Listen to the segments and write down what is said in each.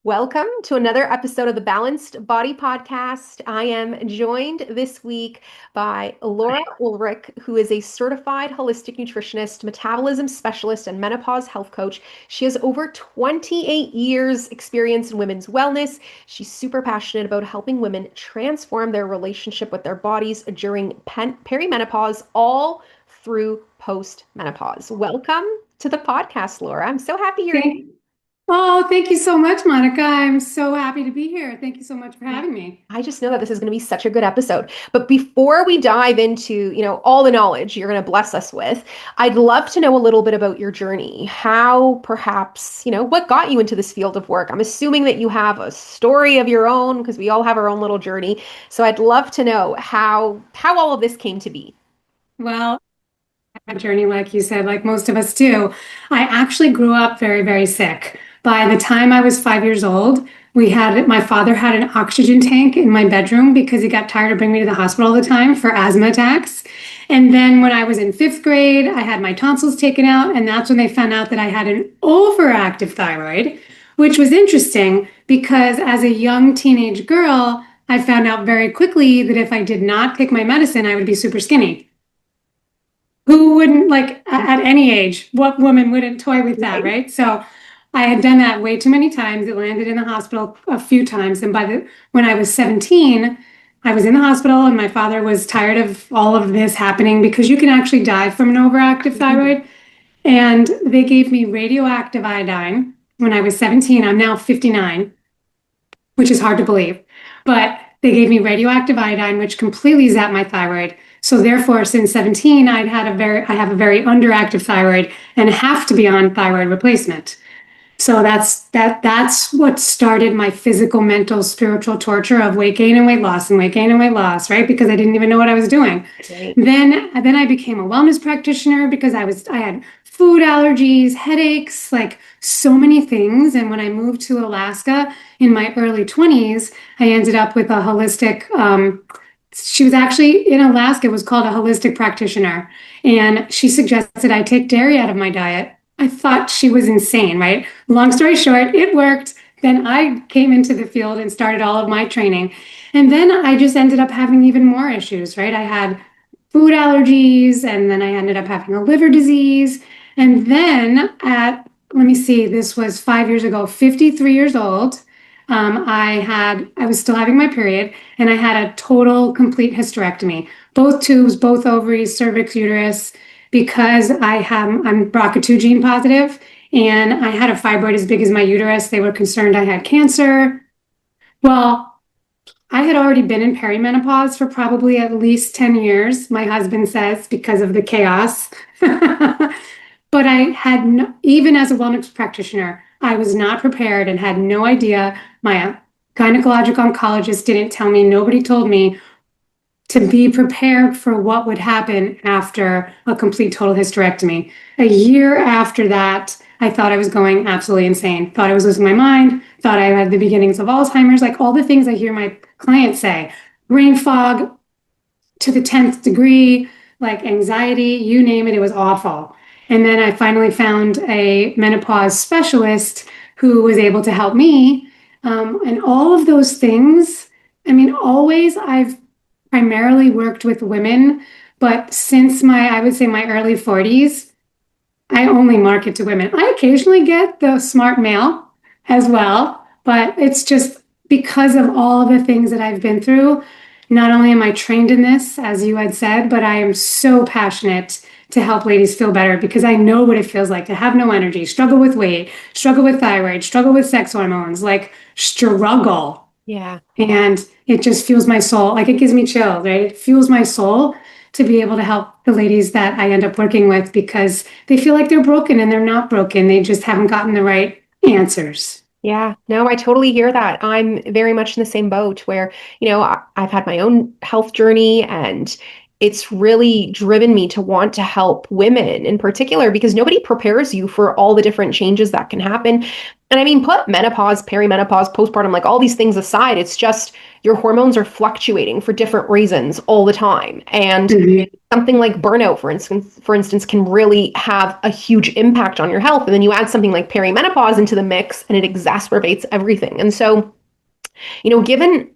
Welcome to another episode of the Balanced Body Podcast. I am joined this week by Laura Ulrich, who is a certified holistic nutritionist, metabolism specialist, and menopause health coach. She has over 28 years experience in women's wellness. She's super passionate about helping women transform their relationship with their bodies during perimenopause, all through postmenopause. Welcome to the podcast, Laura. I'm so happy you're here. Thank you so much, Monica. I'm so happy to be here. Thank you so much for having me. I just know that this is going to be such a good episode. But before we dive into, all the knowledge you're going to bless us with, I'd love to know a little bit about your journey. How perhaps, what got you into this field of work? I'm assuming that you have a story of your own because we all have our own little journey. So I'd love to know how all of this came to be. Well, a journey, like you said, like most of us do. I actually grew up very, very sick. By the time I was 5 years old, my father had an oxygen tank in my bedroom because he got tired of bringing me to the hospital all the time for asthma attacks. And then when I was in fifth grade, I had my tonsils taken out, and that's when they found out that I had an overactive thyroid, which was interesting because as a young teenage girl, I found out very quickly that if I did not take my medicine, I would be super skinny. Who wouldn't, like, at any age, what woman wouldn't toy with that, right? So I had done that way too many times. It landed in the hospital a few times. And when I was 17, I was in the hospital and my father was tired of all of this happening because you can actually die from an overactive thyroid. And they gave me radioactive iodine when I was 17. I'm now 59, which is hard to believe. But they gave me radioactive iodine, which completely zapped my thyroid. So therefore, since 17, I have a very underactive thyroid and have to be on thyroid replacement. So that's what started my physical, mental, spiritual torture of weight gain and weight loss and weight gain and weight loss, right? Because I didn't even know what I was doing. Right. Then I became a wellness practitioner because I had food allergies, headaches, like so many things. And when I moved to Alaska in my early 20s, I ended up with a holistic she was actually in Alaska, it was called a holistic practitioner. And she suggested I take dairy out of my diet. I thought she was insane, right? Long story short, it worked. Then I came into the field and started all of my training. And then I just ended up having even more issues, right? I had food allergies, and then I ended up having a liver disease. And then let me see, this was 5 years ago, 53 years old. I was still having my period, and I had a total, complete hysterectomy. Both tubes, both ovaries, cervix, uterus, because I'm BRCA2 gene positive, and I had a fibroid as big as my uterus. They were concerned I had cancer. Well, I had already been in perimenopause for probably at least 10 years, my husband says, because of the chaos. But even as a wellness practitioner, I was not prepared and had no idea. My gynecologic oncologist didn't tell me, nobody told me to be prepared for what would happen after a complete total hysterectomy. A year after that, I thought I was going absolutely insane, thought I was losing my mind, thought I had the beginnings of Alzheimer's, like all the things I hear my clients say, brain fog to the 10th degree, like anxiety, you name it, it was awful. And then I finally found a menopause specialist who was able to help me. And all of those things, I mean, always I've primarily worked with women, but since I would say my early 40s, I only market to women. I occasionally get the smart male as well, but it's just because of all of the things that I've been through. Not only am I trained in this, as you had said, but I am so passionate to help ladies feel better because I know what it feels like to have no energy, struggle with weight, struggle with thyroid, struggle with sex hormones, like struggle. Yeah. And it just fuels my soul. Like it gives me chills, right? It fuels my soul to be able to help the ladies that I end up working with because they feel like they're broken and they're not broken. They just haven't gotten the right answers. Yeah, no, I totally hear that. I'm very much in the same boat where, I've had my own health journey and it's really driven me to want to help women in particular because nobody prepares you for all the different changes that can happen. And I mean, put menopause, perimenopause, postpartum, like all these things aside, it's just your hormones are fluctuating for different reasons all the time. And Mhm. something like burnout, for instance, can really have a huge impact on your health. And then you add something like perimenopause into the mix and it exacerbates everything. And so, given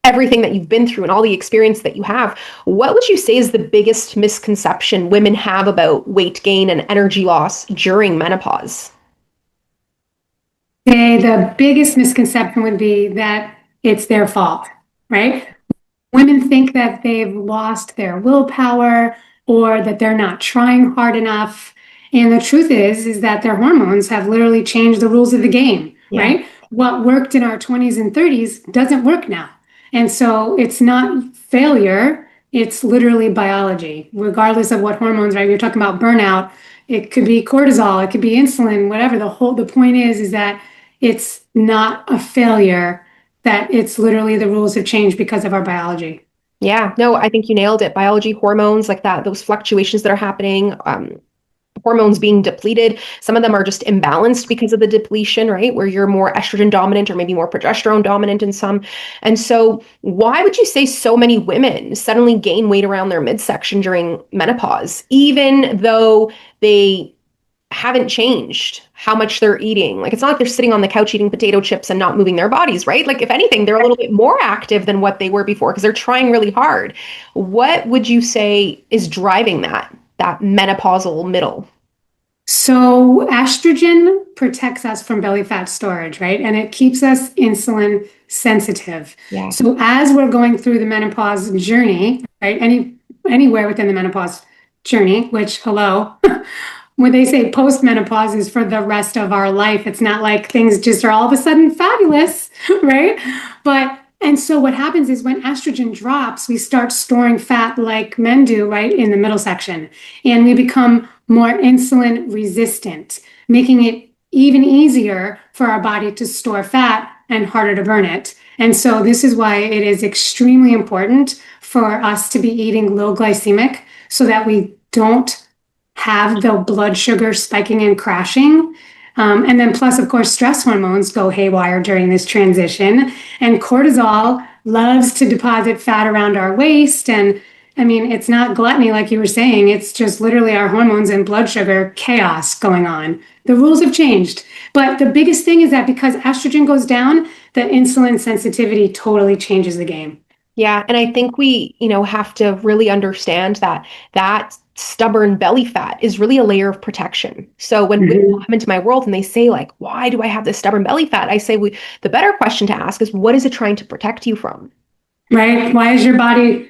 everything that you've been through and all the experience that you have, what would you say is the biggest misconception women have about weight gain and energy loss during menopause? The biggest misconception would be that it's their fault, right? Women think that they've lost their willpower or that they're not trying hard enough. And the truth is that their hormones have literally changed the rules of the game, Yeah. right? What worked in our 20s and 30s doesn't work now. And so it's not failure, it's literally biology, regardless of what hormones, right? You're talking about burnout. It could be cortisol, it could be insulin, whatever. The point is that it's not a failure, that it's literally the rules have changed because of our biology. Yeah, no, I think you nailed it. Biology, hormones, like that, those fluctuations that are happening, hormones being depleted. Some of them are just imbalanced because of the depletion, right? Where you're more estrogen dominant or maybe more progesterone dominant in some. And so, why would you say so many women suddenly gain weight around their midsection during menopause, even though they haven't changed how much they're eating? Like, it's not like they're sitting on the couch eating potato chips and not moving their bodies, right? Like, if anything, they're a little bit more active than what they were before because they're trying really hard. What would you say is driving that menopausal middle? So estrogen protects us from belly fat storage, right? And it keeps us insulin sensitive. Yeah. So as we're going through the menopause journey, right? Anywhere within the menopause journey, which hello, when they say postmenopause is for the rest of our life, it's not like things just are all of a sudden fabulous, right? But and so what happens is when estrogen drops, we start storing fat like men do, right, in the middle section. And we become more insulin resistant, making it even easier for our body to store fat and harder to burn it. And so this is why it is extremely important for us to be eating low glycemic so that we don't have the blood sugar spiking and crashing. And then plus, of course, stress hormones go haywire during this transition. And cortisol loves to deposit fat around our waist. And I mean, it's not gluttony like you were saying. It's just literally our hormones and blood sugar chaos going on. The rules have changed. But the biggest thing is that because estrogen goes down, the insulin sensitivity totally changes the game. Yeah, and I think we, have to really understand that stubborn belly fat is really a layer of protection. So when women Mhm. come into my world and they say like, "Why do I have this stubborn belly fat?" I say the better question to ask is, what is it trying to protect you from? Right? Why is your body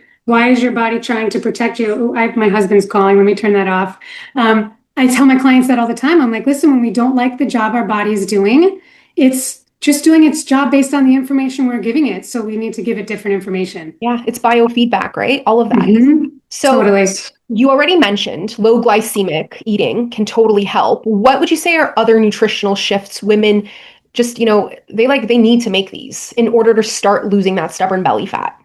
trying to protect you? Ooh, my husband's calling. Let me turn that off. I tell my clients that all the time. I'm like, listen, when we don't like the job our body is doing, it's just doing its job based on the information we're giving it. So we need to give it different information. Yeah, it's biofeedback, right? All of that. So Totally. you already mentioned low glycemic eating can totally help. What would you say are other nutritional shifts women just, they need to make these in order to start losing that stubborn belly fat?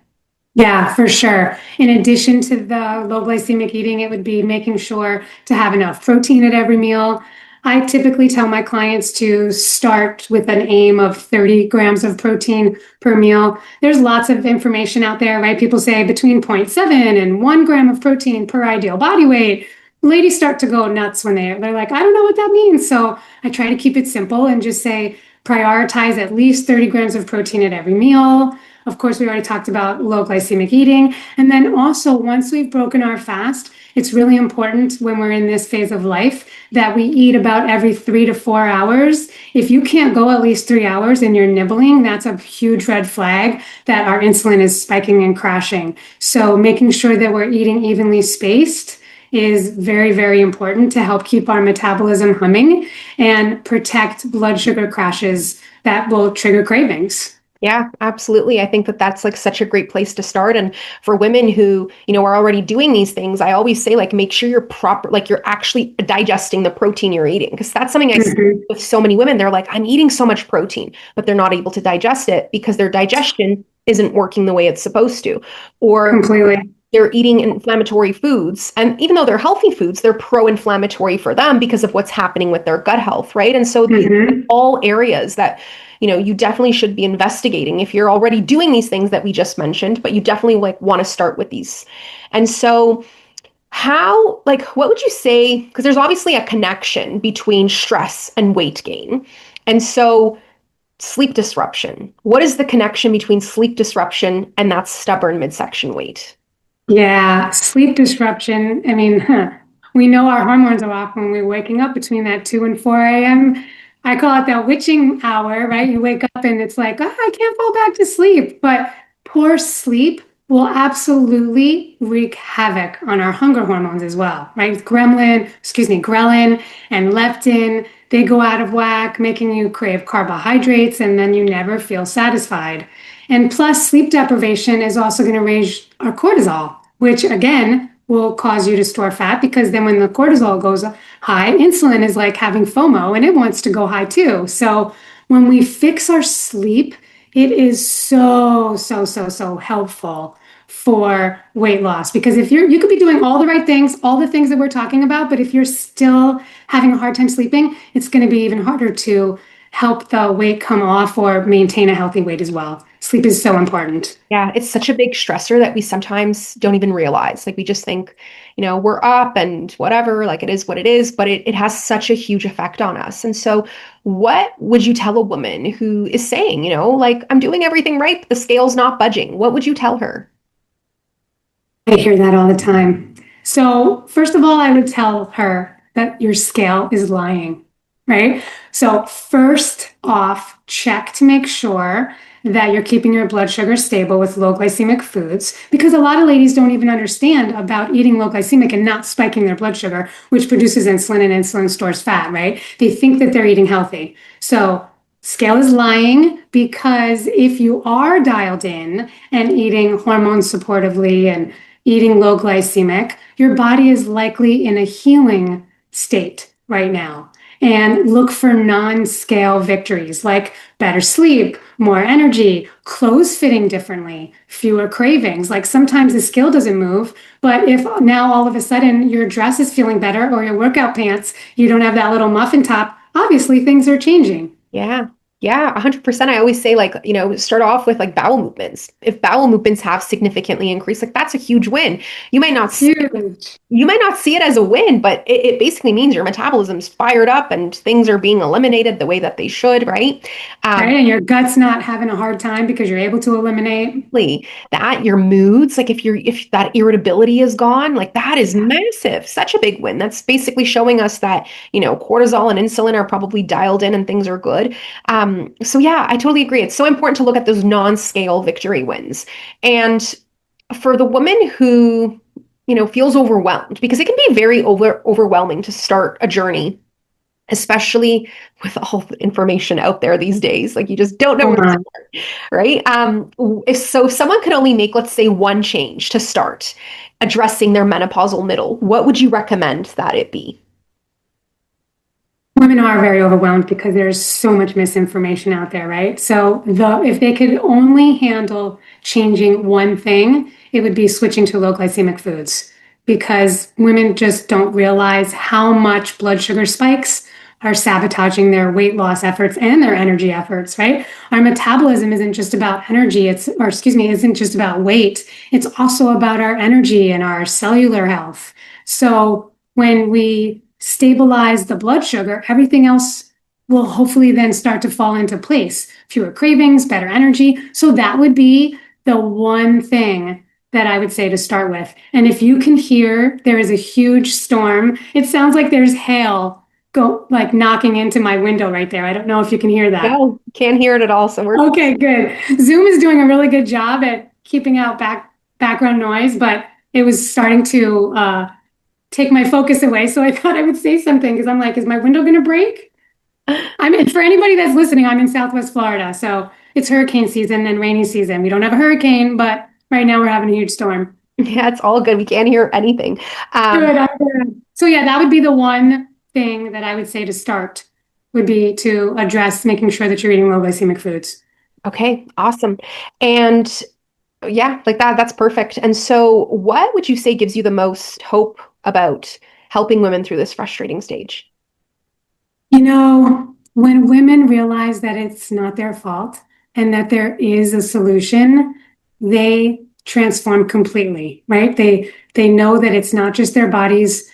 Yeah, for sure. In addition to the low glycemic eating, it would be making sure to have enough protein at every meal. I typically tell my clients to start with an aim of 30 grams of protein per meal. There's lots of information out there, right? People say between 0.7 and 1 gram of protein per ideal body weight. Ladies start to go nuts when they're like, I don't know what that means. So I try to keep it simple and just say prioritize at least 30 grams of protein at every meal. Of course, we already talked about low glycemic eating. And then also, once we've broken our fast, it's really important when we're in this phase of life that we eat about every 3 to 4 hours. If you can't go at least 3 hours and you're nibbling, that's a huge red flag that our insulin is spiking and crashing. So making sure that we're eating evenly spaced is very, very important to help keep our metabolism humming and protect blood sugar crashes that will trigger cravings. Yeah, absolutely. I think that that's like such a great place to start. And for women who, are already doing these things, I always say like make sure you're proper, like you're actually digesting the protein you're eating. Because that's something I see Mhm. with so many women. They're like, I'm eating so much protein, but they're not able to digest it because their digestion isn't working the way it's supposed to. Or Completely. they're eating inflammatory foods. And even though they're healthy foods, they're pro-inflammatory for them because of what's happening with their gut health, right? And so these are Hmm. all areas that, you definitely should be investigating if you're already doing these things that we just mentioned, but you definitely like want to start with these. And so what would you say? Because there's obviously a connection between stress and weight gain. And so sleep disruption. What is the connection between sleep disruption and that stubborn midsection weight? Yeah, sleep disruption. I mean, we know our hormones are off when we're waking up between that 2 and 4 a.m. I call it that witching hour, right? You wake up and it's like, oh, I can't fall back to sleep. But poor sleep will absolutely wreak havoc on our hunger hormones as well, right? Ghrelin and leptin, they go out of whack, making you crave carbohydrates, and then you never feel satisfied. And plus, sleep deprivation is also going to raise our cortisol, which again will cause you to store fat because then when the cortisol goes high, insulin is like having FOMO and it wants to go high too. So when we fix our sleep, it is so helpful for weight loss because if you could be doing all the right things, all the things that we're talking about, but if you're still having a hard time sleeping, it's going to be even harder to help the weight come off or maintain a healthy weight as well. Sleep is so important. Yeah, it's such a big stressor that we sometimes don't even realize. Like we just think, we're up and whatever, like it is what it is, but it has such a huge effect on us. And so, what would you tell a woman who is saying, like, I'm doing everything right, but the scale's not budging? What would you tell her? I hear that all the time. So, first of all, I would tell her that your scale is lying, right? So, first off, check to make sure that you're keeping your blood sugar stable with low glycemic foods because a lot of ladies don't even understand about eating low glycemic and not spiking their blood sugar, which produces insulin and insulin stores fat, right? They think that they're eating healthy. So, scale is lying because if you are dialed in and eating hormones supportively and eating low glycemic, your body is likely in a healing state right now. And look for non-scale victories like better sleep, more energy, clothes fitting differently, fewer cravings. Like sometimes the scale doesn't move, but if now all of a sudden your dress is feeling better or your workout pants, you don't have that little muffin top, obviously things are changing. Yeah. Yeah, 100%. I always say, like, start off with like bowel movements. If bowel movements have significantly increased, like that's a huge win. You might not see Huge. you might not see it as a win, but it basically means your metabolism's fired up and things are being eliminated the way that they should, right? Right? And your gut's not having a hard time because you're able to eliminate. That your moods, like if that irritability is gone, like that is massive, such a big win. That's basically showing us that, cortisol and insulin are probably dialed in and things are good. So yeah, I totally agree. It's so important to look at those non-scale victory wins. And for the woman who, feels overwhelmed, because it can be very overwhelming to start a journey, especially with all the information out there these days. Like you just don't know Oh where to my. start, right? If someone could only make, let's say, one change to start addressing their menopausal middle, what would you recommend that it be? Women are very overwhelmed because there's so much misinformation out there, right? So if they could only handle changing one thing, it would be switching to low glycemic foods because women just don't realize how much blood sugar spikes are sabotaging their weight loss efforts and their energy efforts, right? Our metabolism isn't just about energy, isn't just about weight. It's also about our energy and our cellular health. So when we stabilize the blood sugar, everything else will hopefully then start to fall into place. Fewer cravings, better energy. So that would be the one thing that I would say to start with. And if you can hear there is a huge storm, it sounds like there's hail go like knocking into my window right there. I don't know if you can hear that. No, can't hear it at all. So we're Okay, good. Zoom is doing a really good job at keeping out background noise, but it was starting to take my focus away. So I thought I would say something because I'm like, is my window going to break? For anybody that's listening, I'm in Southwest Florida. So it's hurricane season and rainy season. We don't have a hurricane, but right now we're having a huge storm. yeah, it's all good. We can't hear anything. Good. I'm good. So yeah, that would be the one thing that I would say to start would be to address making sure that you're eating low glycemic foods. Okay, awesome. And Yeah, like that's perfect. And so, what would you say gives you the most hope about helping women through this frustrating stage? You know, when women realize that it's not their fault and that there is a solution, they transform completely, right? They know that it's not just their bodies,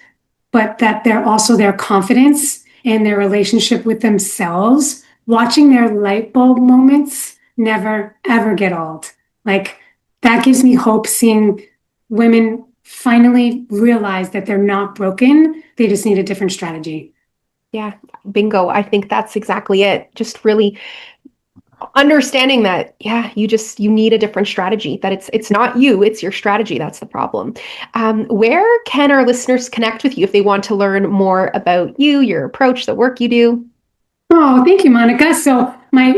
but that they're also their confidence and their relationship with themselves. Watching their light bulb moments never ever get old. Like that gives me hope seeing women finally realize that they're not broken. They just need a different strategy. Yeah, bingo. I think that's exactly it. Just really understanding that, yeah, you need a different strategy, that it's not you, it's your strategy that's the problem. Where can our listeners connect with you if they want to learn more about you, your approach, the work you do? Oh, thank you, Monica. So my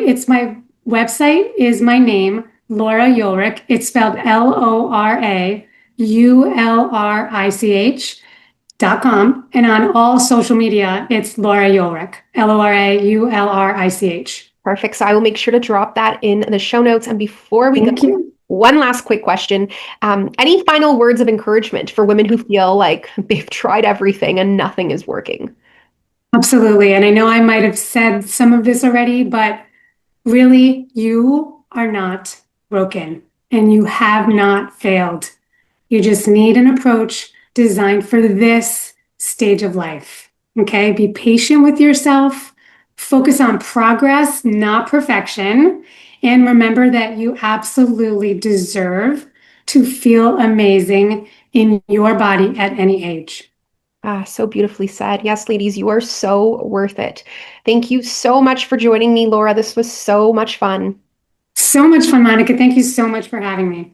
website is my name, Laura Ulrich. It's spelled LoraUlrich.com. And on all social media, it's Laura Ulrich, LoraUlrich. Perfect. So I will make sure to drop that in the show notes. And before we go, Thank you. one last quick question. Any final words of encouragement for women who feel like they've tried everything and nothing is working? Absolutely. And I know I might have said some of this already, but really, you are not broken and you have not failed. You just need an approach designed for this stage of life. Okay. Be patient with yourself, focus on progress, not perfection. And remember that you absolutely deserve to feel amazing in your body at any age. Ah, so beautifully said. Yes, ladies, you are so worth it. Thank you so much for joining me, Laura. This was so much fun. So much fun, Monica. Thank you so much for having me.